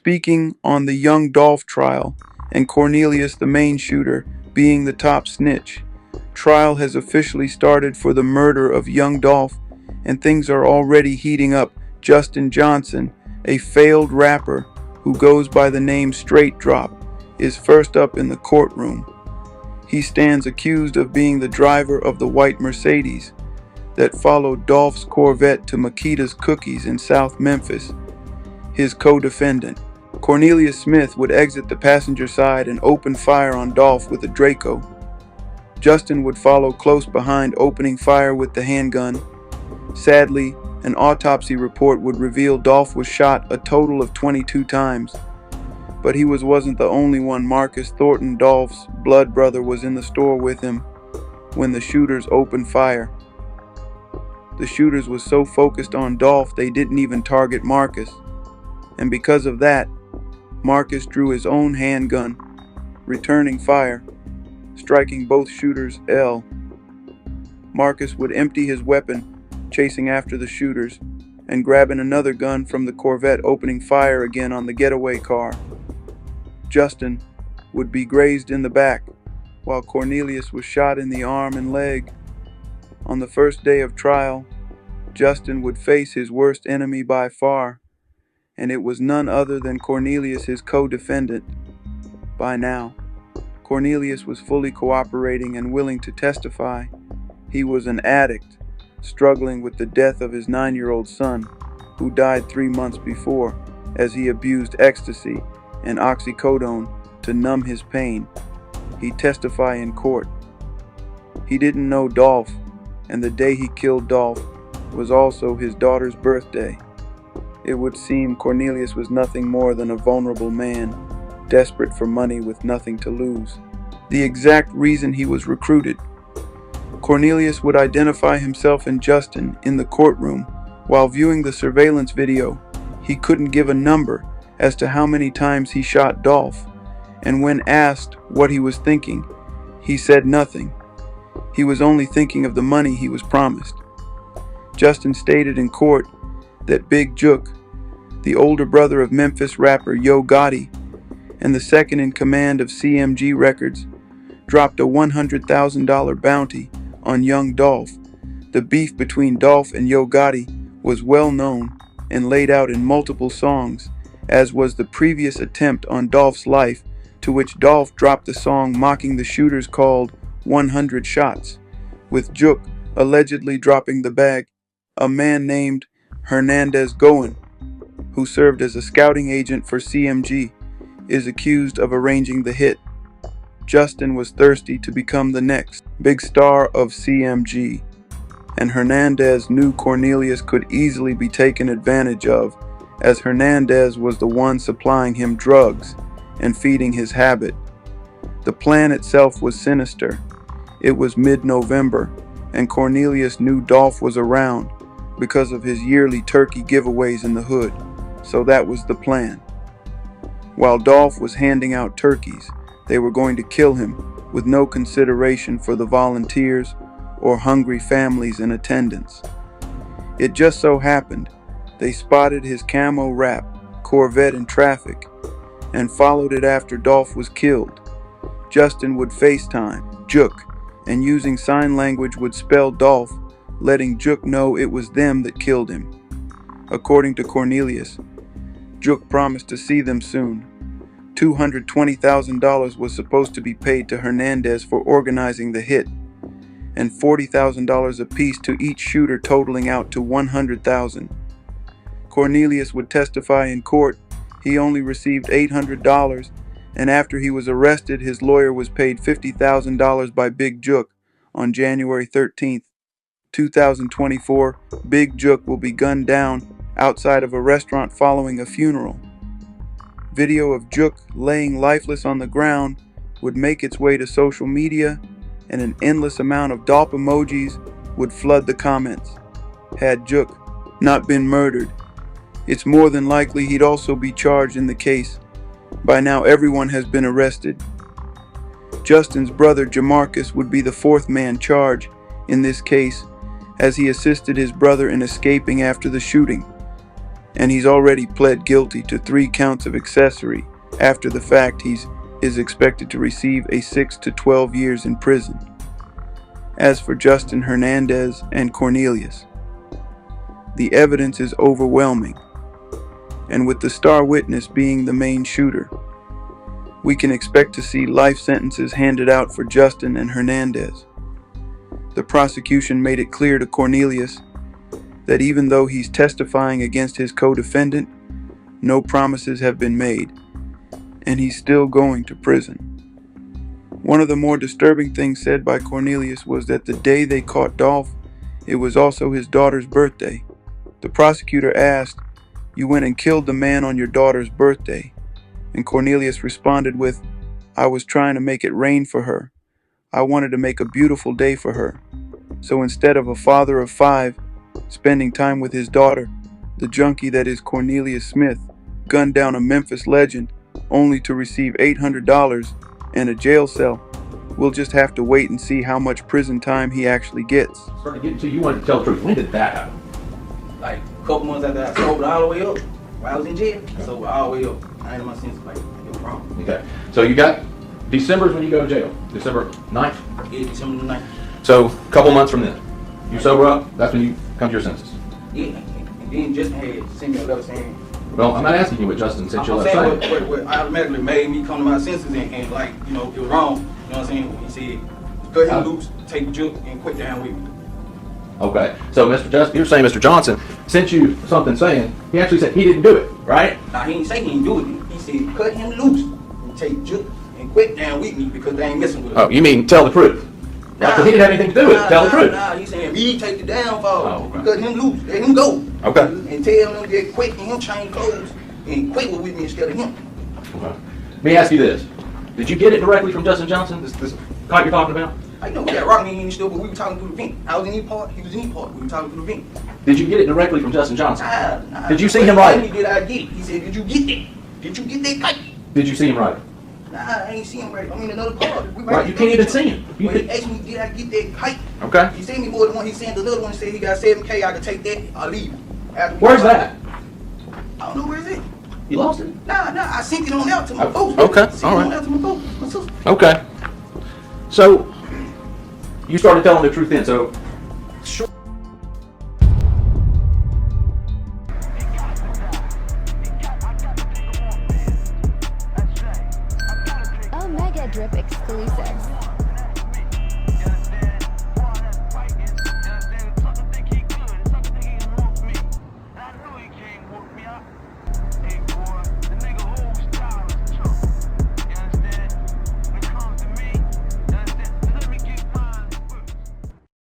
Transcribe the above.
speaking on the young Dolph trial, and Cornelius, the main shooter, being the top snitch. Trial has officially started for the murder of young Dolph, and things are already heating up. Justin Johnson, a failed rapper who goes by the name Straight Drop, is first up in the courtroom. He stands accused of being the driver of the white Mercedes that followed Dolph's Corvette to Makita's Cookies in South Memphis. His co-defendant, Cornelius Smith, would exit the passenger side and open fire on Dolph with a Draco. Justin would follow close behind, opening fire with the handgun. Sadly, an autopsy report would reveal Dolph was shot a total of 22 times. But he wasn't the only one. Marcus Thornton, Dolph's blood brother, was in the store with him when the shooters opened fire. The shooters was so focused on Dolph they didn't even target Marcus. And because of that, Marcus drew his own handgun, returning fire, striking both shooters L. Marcus would empty his weapon, chasing after the shooters, and grabbing another gun from the Corvette, opening fire again on the getaway car. Justin would be grazed in the back, while Cornelius was shot in the arm and leg. On the first day of trial, Justin would face his worst enemy by far, and it was none other than Cornelius, his co-defendant. By now, Cornelius was fully cooperating and willing to testify. He was an addict, struggling with the death of his 9-year-old son, who died 3 months before, as he abused ecstasy and oxycodone to numb his pain. He testified in court. He didn't know Dolph, and the day he killed Dolph was also his daughter's birthday. It would seem Cornelius was nothing more than a vulnerable man, desperate for money with nothing to lose. The exact reason he was recruited. Cornelius would identify himself and Justin in the courtroom. While viewing the surveillance video, he couldn't give a number as to how many times he shot Dolph, and when asked what he was thinking, he said nothing. He was only thinking of the money he was promised. Justin stated in court that Big Jook, the older brother of Memphis rapper Yo Gotti and the second in command of CMG Records, dropped a $100,000 bounty on young Dolph. The beef between Dolph and Yo Gotti was well known and laid out in multiple songs, as was the previous attempt on Dolph's life, to which Dolph dropped the song mocking the shooters called 100 Shots, with Jook allegedly dropping the bag. A man named Hernandez Goen, who served as a scouting agent for CMG, is accused of arranging the hit. Justin was thirsty to become the next big star of CMG, and Hernandez knew Cornelius could easily be taken advantage of, as Hernandez was the one supplying him drugs and feeding his habit. The plan itself was sinister. It was mid-November, and Cornelius knew Dolph was around because of his yearly turkey giveaways in the hood, so that was the plan. While Dolph was handing out turkeys, they were going to kill him with no consideration for the volunteers or hungry families in attendance. It just so happened they spotted his camo wrap Corvette in traffic and followed it after Dolph was killed. Justin would FaceTime Jook and using sign language would spell Dolph, letting Jook know it was them that killed him. According to Cornelius, Jook promised to see them soon. $220,000 was supposed to be paid to Hernandez for organizing the hit, and $40,000 apiece to each shooter, totaling out to $100,000. Cornelius would testify in court he only received $800, and after he was arrested, his lawyer was paid $50,000 by Big Jook on January 13th, 2024. Big Jook will be gunned down outside of a restaurant following a funeral. Video of Jook laying lifeless on the ground would make its way to social media, and an endless amount of Dolph emojis would flood the comments. Had Jook not been murdered, it's more than likely he'd also be charged in the case. By now, everyone has been arrested. Justin's brother Jamarcus would be the fourth man charged in this case, as he assisted his brother in escaping after the shooting. and he's already pled guilty to 3 counts of accessory. After the fact, he is expected to receive a 6 to 12 years in prison. As for Justin Hernandez and Cornelius, the evidence is overwhelming, and with the star witness being the main shooter, we can expect to see life sentences handed out for Justin and Hernandez. The prosecution made it clear to Cornelius that even though he's testifying against his co-defendant, no promises have been made, and he's still going to prison. One of the more disturbing things said by Cornelius was that the day they caught Dolph, it was also his daughter's birthday. The prosecutor asked, "You went and killed the man on your daughter's birthday?" And Cornelius responded with, "I was trying to make it rain for her. I wanted to make a beautiful day for her. So instead of a father of 5 spending time with his daughter, the junkie that is Cornelius Smith gunned down a Memphis legend only to receive $800 and a jail cell. We'll just have to wait and see how much prison time he actually gets." Started getting to you wanted to tell the truth. When did that happen? Like a couple months after I sobered all the way up, while I was in jail, I sobered all the way up. I ain't in my senses, like, it was wrong. Okay. So you got December's when you go to jail. December 9th? Yeah, December the 9th. So a couple months from then. You sober up, that's when you come to your senses. Yeah, and then Justin had sent me a letter saying, Well, I'm not asking you what Justin sent you I'm a letter saying saying. what automatically made me come to my senses and like, you know, it was wrong. You know what I'm saying? He said, cut him loose, take the Jook, and quit down with me. Okay. So Mr. Justin, you're saying Mr. Johnson sent you something saying he actually said he didn't do it, right? Now, he didn't say he didn't do it. He said, cut him loose, and take the Jook, and quit down with me because they ain't messing with us. Oh, you mean tell the truth? Right, 'cause he didn't have anything to do with it. Tell the truth. Nah, he's saying, we take the downfall. Oh, okay. Cut him loose, let him go. Okay. And tell him to quit and him change clothes and quit with me instead of him. Okay. Let me ask you this. Did you get it directly from Justin Johnson, this kite you're talking about? I know we got rock me and stuff, but we were talking through the vent. I was in his part, he was in his part. We were talking through the vent. Did you get it directly from Justin Johnson? Nah. Did you see him write it? Did I get it? He said, did you get that? Did you get that kite? Did you see him write it? Nah, I ain't see him right. I'm in another part. Right, you can't even see him. But he asked me, did I get that kite? Okay. He sent me more than one. He sent the little one and said he got 7K. I could take that. I'll leave. Where's that? I don't know where is it. You lost it? Nah. I sent it on out to my folks. Okay, Sent all it on right. out to my folks. My sister. Okay. So you started telling the truth then. So sure. Omegadrip exclusives.